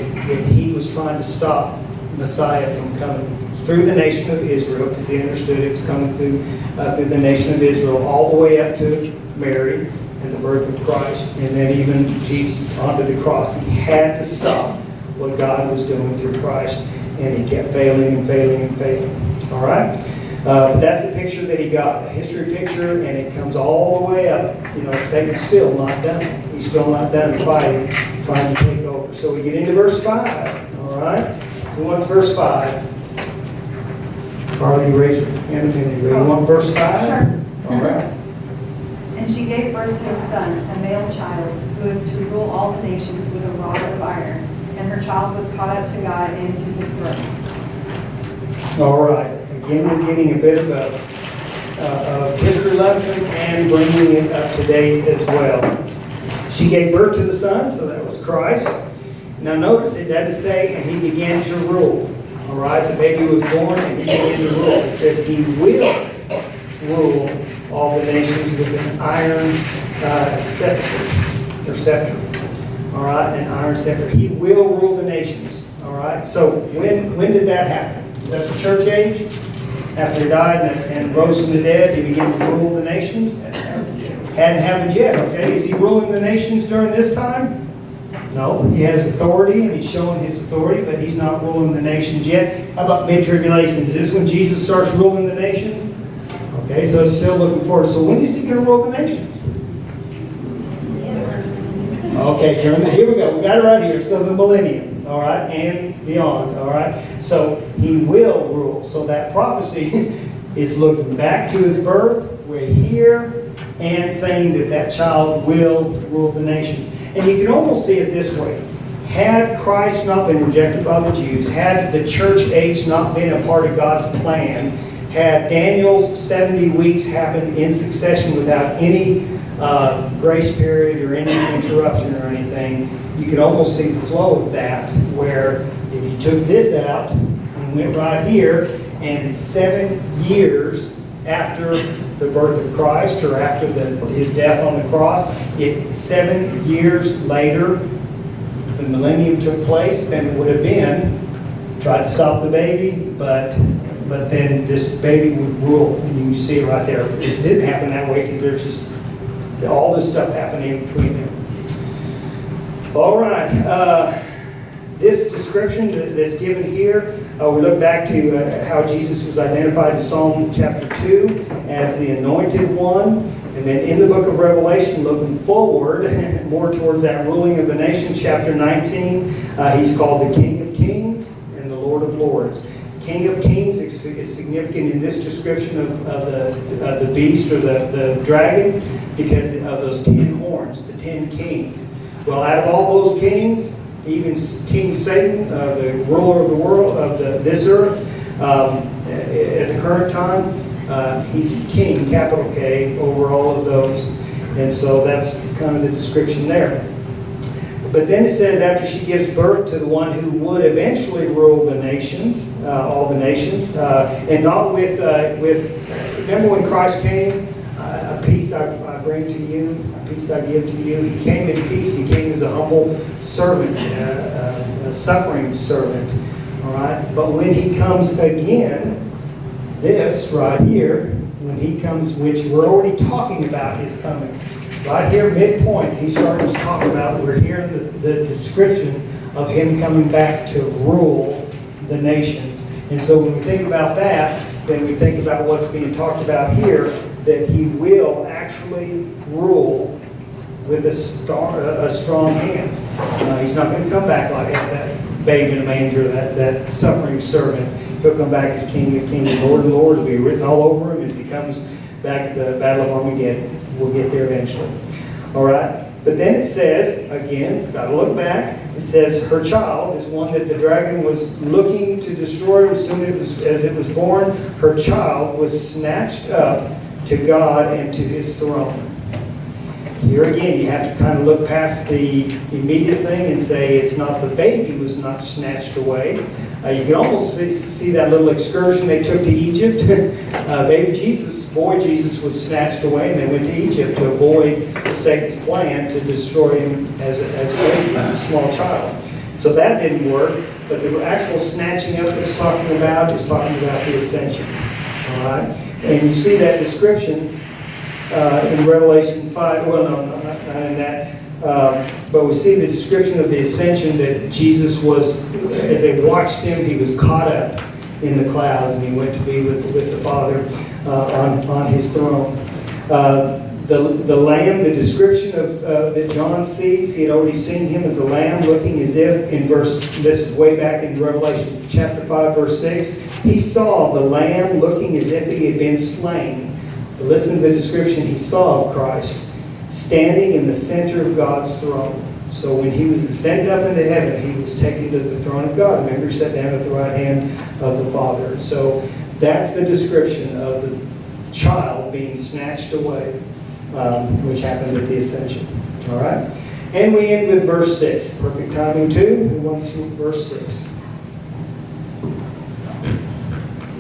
he was trying to stop Messiah from coming through the nation of Israel, because he understood it was coming through the nation of Israel, all the way up to Mary and the birth of Christ, and then even Jesus onto the cross. He had to stop what God was doing through Christ. and he kept failing and failing and failing. All right? But that's a picture that he got, a history picture, and it comes all the way up. You know, Satan's still not done. He's still not done fighting, trying to take over. So we get into verse 5. All right? Who wants verse 5? Carly, raise your hand a minute. You want verse 5? Sure. All right. And she gave birth to a son, a male child, who is to rule all the nations with a rod of iron. And her child was caught up to God and to his throne. All right. Again, we're getting a bit of a history lesson and bringing it up to date as well. She gave birth to the son, so that was Christ. Now notice it doesn't say, and he began to rule. All right, the baby was born and he began to rule. It says he will rule all the nations with an iron scepter, or scepter. All right, an iron scepter. He will rule the nations. All right, so when did that happen? Is that the church age? After he died and rose from the dead, he began to rule the nations? Hadn't happened yet, okay? Is he ruling the nations during this time? No, he has authority and he's showing his authority, but he's not ruling the nations yet. How about mid-tribulation? Is this when Jesus starts ruling the nations? Okay, so it's still looking forward. So when is he going to rule the nations? Okay, here we go. We got it right here. So the millennium, all right, and beyond, all right. So he will rule. So that prophecy is looking back to his birth. We're here and saying that that child will rule the nations. And you can almost see it this way. Had Christ not been rejected by the Jews, had the church age not been a part of God's plan, had Daniel's 70 weeks happened in succession without any grace period or any interruption or anything, you could almost see the flow of that, where if you took this out and went right here, and 7 years after the birth of Christ, or after his death on the cross, if 7 years later the millennium took place, then it would have been, tried to stop the baby, but then this baby would rule, and you can see it right there. This didn't happen that way because there's just all this stuff happening between them. All right, this description that's given here, we look back to how Jesus was identified in Psalm chapter 2 as the anointed one. And then in the book of Revelation, looking forward more towards that ruling of the nation, chapter 19, he's called the King of Kings and the Lord of Lords. King of Kings is significant in this description of the beast or the dragon because of those 10 horns, the 10 kings. Well, out of all those kings, even King Satan, the ruler of the world, of this earth, at the current time, he's king, capital K, over all of those. And so that's kind of the description there. But then it says after she gives birth to the one who would eventually rule the nations, all the nations, and not with remember when Christ came, a peace I bring to you, a peace I give to you. He came in peace. He came as a humble servant, a suffering servant. All right. But when he comes again, this right here, when he comes, which we're already talking about his coming. Right here, midpoint, he starts talking about, we're hearing the description of him coming back to rule the nations. And so when we think about that, then we think about what's being talked about here, that he will actually rule with a strong hand. He's not going to come back like that babe in a manger, that suffering servant. He'll come back as King of Kings and Lord of Lords. It'll be written all over him as he comes back at the Battle of Armageddon. We'll get there eventually. All right. But then it says, again, got to look back. It says her child is one that the dragon was looking to destroy as soon as it was born. Her child was snatched up to God and to his throne. Here again, you have to kind of look past the immediate thing and say it's not the baby was not snatched away. You can almost see that little excursion they took to Egypt. Baby Jesus, boy Jesus, was snatched away, and they went to Egypt to avoid Satan's plan to destroy him as a baby, as a small child. So that didn't work, but the actual snatching up that it's talking about is talking about the ascension. All right? And you see that description in Revelation 5. Well, no, not in that. But we see the description of the ascension that Jesus was, as they watched him, he was caught up in the clouds and he went to be with the Father on his throne. The lamb, the description of that John sees, he had already seen him as a lamb looking as if, this is way back in Revelation chapter 5, verse 6, he saw the lamb looking as if he had been slain. But listen to the description he saw of Christ, standing in the center of God's throne. So when he was ascended up into heaven, he was taken to the throne of God. Remember, he sat down at the right hand of the Father. So that's the description of the child being snatched away, which happened at the ascension. All right? And we end with verse 6. Perfect timing, too. Who wants verse 6?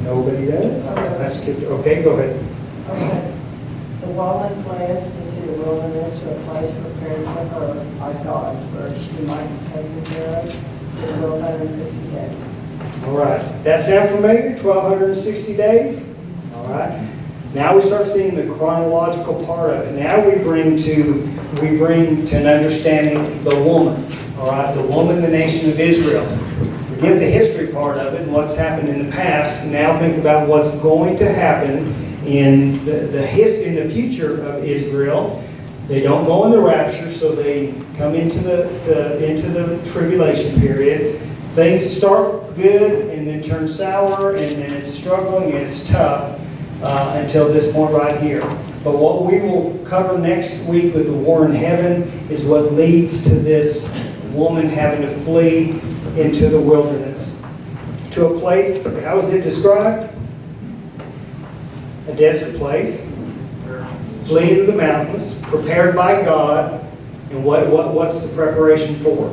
Nobody does? That's good. Okay, go ahead. Okay. The woman fled into the wilderness to a place prepared for her by God, where she might be taken care of for 1,260 days. All right. That sound familiar? 1,260 days? All right. Now we start seeing the chronological part of it. Now we bring to an understanding the woman. All right. The woman, the nation of Israel. Forget the history part of it and what's happened in the past. Now think about what's going to happen in the future of Israel. They don't go in the rapture, so they come into the tribulation period. Things start good and then turn sour, and then it's struggling and it's tough until this point right here. But what we will cover next week with the war in heaven is what leads to this woman having to flee into the wilderness. To a place, how is it described? A desert place. Flee into the mountains, prepared by God. And what's the preparation for?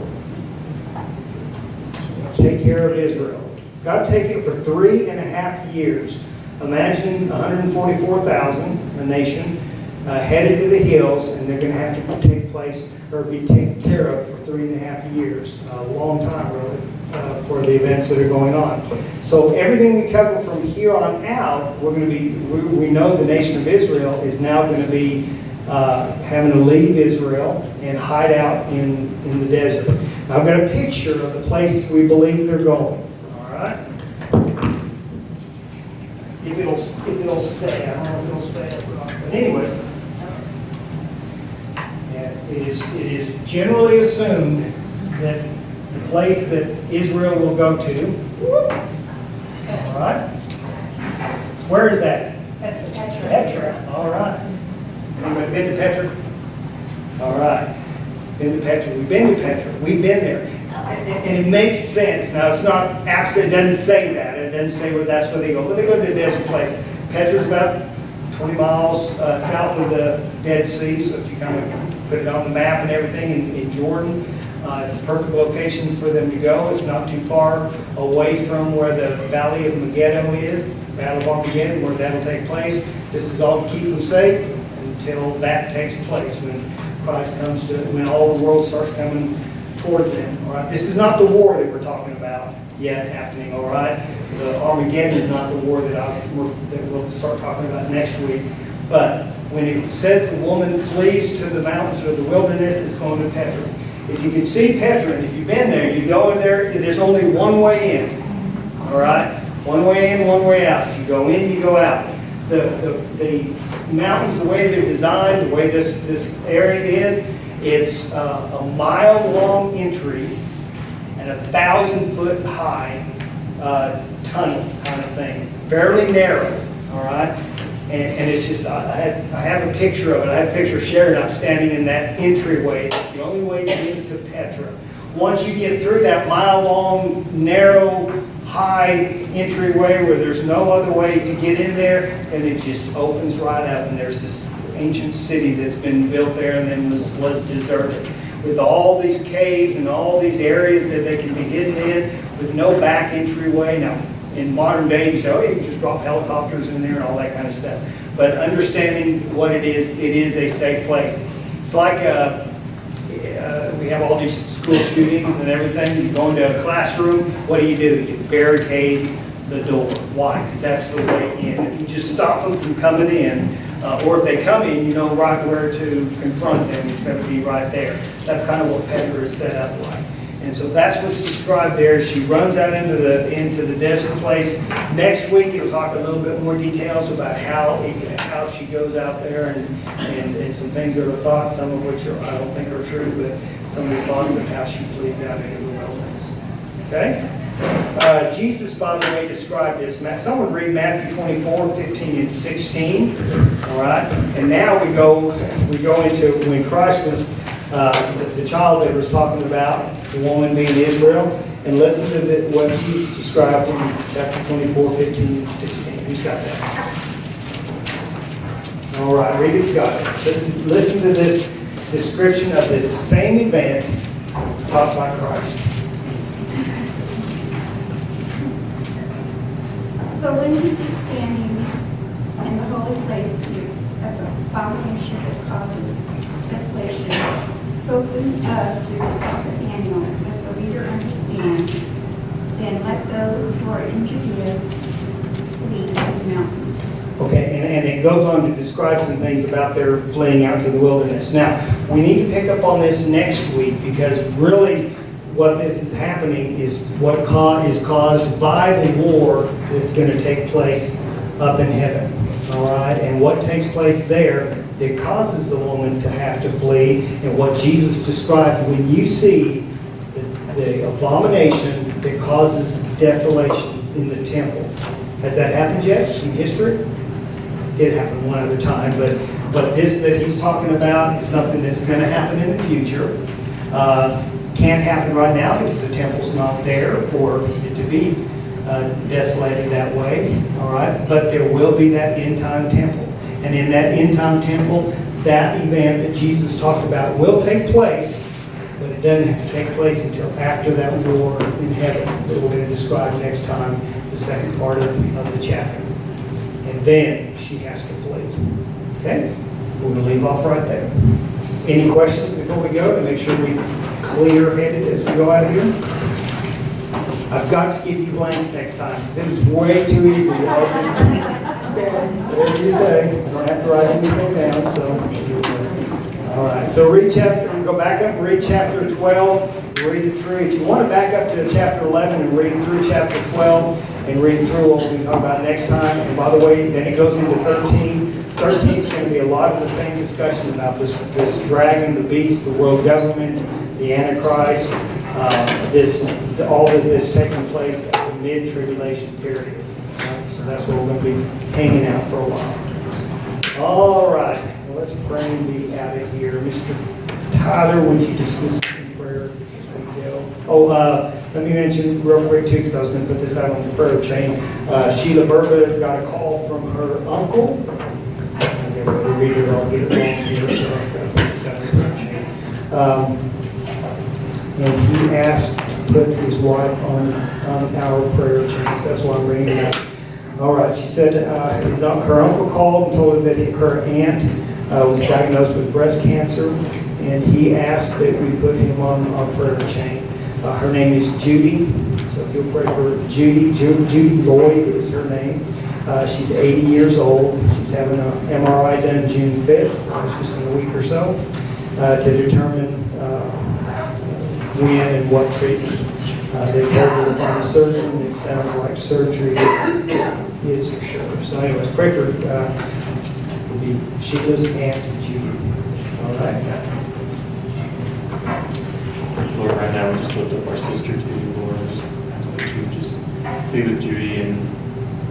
Take care of Israel. God take it for 3.5 years. Imagine 144,000, a nation, headed to the hills, and they're going to have to take place or be taken care of for 3.5 years. A long time, really, for the events that are going on. So everything we cover from here on out, we know the nation of Israel is now going to be having to leave Israel and hide out in the desert. Now, I've got a picture of the place we believe they're going. All right? If it'll stay. I don't know if it'll stay or not. But anyways, it is generally assumed that the place that Israel will go to, all right? Where is that? Petra. All right. Anybody been to Petra? All right. Been to Petra. We've been to Petra. We've been there. And it makes sense. Now, it's not absolute. It doesn't say that. It doesn't say that's where they go. But they go to the desert place. Petra's about 20 miles south of the Dead Sea. So if you kind of put it on the map and everything in Jordan, it's a perfect location for them to go. It's not too far away from where the Valley of Megiddo is, Battle of Armageddon, where that'll take place. This is all to keep them safe until that takes place, when Christ comes to, when all the world starts coming toward them. All right, this is not the war that we're talking about yet happening. All right, the Armageddon is not the war that we'll start talking about next week. But when it says the woman flees to the mountains or the wilderness, it's going to Petra. If you can see Petra, and if you've been there, you go in there, there's only one way in. All right? One way in, one way out. You go in, you go out. The mountains, the way they're designed, the way this area is, it's a mile-long entry and 1,000-foot high tunnel kind of thing. Fairly narrow, all right? And it's just, I have a picture of it. I have a picture of Sharon standing in that entryway. It's the only way to get into Petra. Once you get through that mile-long, narrow, high entryway where there's no other way to get in there, and it just opens right up, and there's this ancient city that's been built there and then was deserted. With all these caves and all these areas that they can be hidden in with no back entryway. Now, in modern day, you say, oh, you can just drop helicopters in there and all that kind of stuff. But understanding what it is a safe place. It's like we have all these school shootings and everything. You go into a classroom, what do? You barricade the door. Why? Because that's the way in. If you just stop them from coming in, Or if they come in, you know right where to confront them. It's going to be right there. That's kind of what Petra is set up like. And so that's what's described there. She runs out into the desert place. Next week, it'll talk a little bit more details about how she goes out there and some things that are thought, some of which I don't think are true, but some of the thoughts of how she flees out into the wilderness. Okay? Jesus, by the way, described this. Someone read Matthew 24, 15, and 16. All right? And now we go into when Christ was the child that was talking about, the woman being Israel, and listen to what Jesus described in chapter 24, 15, and 16. Who's got that? All right, read it, Scott. Listen to this description of this same event taught by Christ. So when you see standing in the holy place the abomination that causes desolation, spoken of through the prophet Daniel, let the reader understand, then let those who are in Judea flee to the mountains. Okay, and it goes on to describe some things about their fleeing out to the wilderness. Now, we need to pick up on this next week because really what this is happening is what is caused by the war that's going to take place up in heaven. All right, and what takes place there that causes the woman to have to flee, and what Jesus described when you see the abomination that causes desolation in the temple. Has that happened yet in history? It did happen one other time, but this that he's talking about is something that's going to happen in the future. Can't happen right now because the temple's not there for it to be desolated that way. All right, but there will be that end-time temple. And in that end-time temple, that event that Jesus talked about will take place, but it doesn't have to take place until after that war in heaven that we're going to describe next time, the second part of the chapter. And then she has to flee. Okay? We're going to leave off right there. Any questions before we go to make sure we're clear-headed as we go out of here? I've got to give you blanks next time because it was way too easy. Y'all just, whatever you say, you don't have to write anything down. So, all right. So go back up and read chapter 12. Read it through. If you want to back up to chapter 11 and read through chapter 12 and read through what we talk about next time. And by the way, then it goes into 13. 13 is going to be a lot of the same discussion about this dragon, the beast, the world government, the Antichrist. All of this taking place at the mid-tribulation period. Right? So that's what we're going to be hanging out for a while. All right. Well, let's pray and be out of here. Mr. Tyler, would you dismiss us in prayer as we go? Oh, let me mention real quick, too, because I was going to put this out on the prayer chain. Sheila Burba got a call from her uncle. I'm going to read it. I'll get it wrong here, so I'm going to put this out on the prayer chain. And he asked to put his wife on our prayer chain. That's why I'm reading it. All right. She said her uncle called and told her that her aunt was diagnosed with breast cancer, and he asked that we put him on our prayer chain. Her name is Judy, so if you'll pray for Judy. Judy Lloyd is her name. She's 80 years old. She's having an MRI done June 5th, so it's just in a week or so, to determine when and what treatment. They told her to find a surgeon. It sounds like surgery is for sure. So anyways, pray for will be Sheila's aunt Judy. All right. Lord, right now we just lift up our sister to you, Lord. I just ask that you just be with Judy and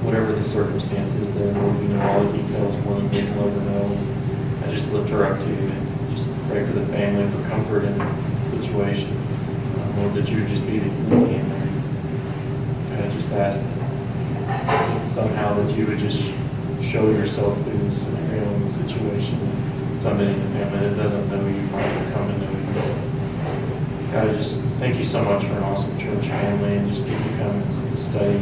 whatever the circumstances there, Lord. You know all the details more than we can ever know. I just lift her up to you and just pray for the family, for comfort in the situation. Lord, that you would just be the unity in there. And I just ask that somehow that you would just show yourself through this scenario and the situation. Somebody in the family that doesn't know you might come to know you. God, I just thank you so much for an awesome church family and just get you come and study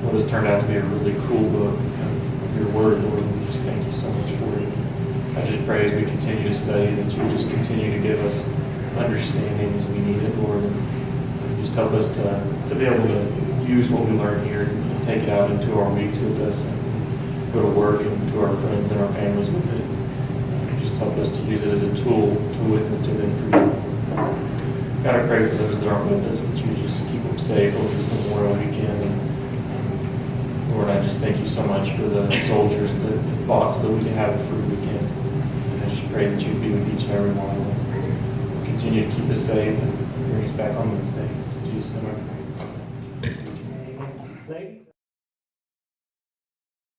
what has turned out to be a really cool book of your word, Lord. We just thank you so much for it. I just pray as we continue to study that you just continue to give us understanding as we need it, Lord, and just help us to be able to use what we learn here and take it out into our weeks with us. And go to work and to our friends and our families with it. Just help us to use it as a tool to witness to them for you. God, I pray for those that aren't with us, that you just keep them safe over this Memorial Weekend. And Lord, I just thank you so much for the soldiers that fought so that we could have a free weekend. And I just pray that you'd be with each and every one of them. Continue to keep us safe and bring us back on Wednesday. In Jesus' name I pray.